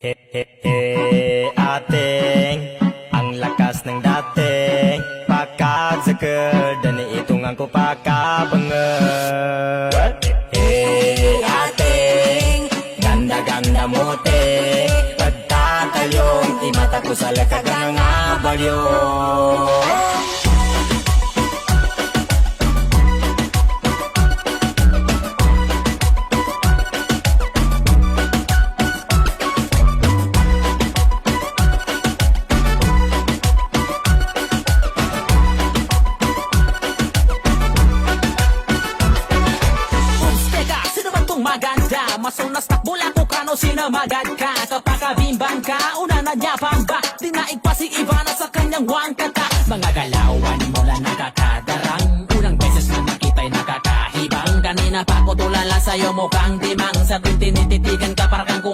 He he he ating ang lakas ng dating pakadzakad dan itungan ko pakabangat. He ating ganda-ganda mo te pagtatayong imata ko sa lakad ng abalyo. Maganda, masunas takbula ko kano sinamagad ka. Kapakabimbang ka, una na niya pamba. Dinaig pa si Ivana sa kanyang wangkata. Mga galawan mula nakakadarang. Unang beses na nakita'y nakakahibang. Kanina pa ko tulala sa'yo mukhang dimang. Sa tuwing tinititigan ka para kang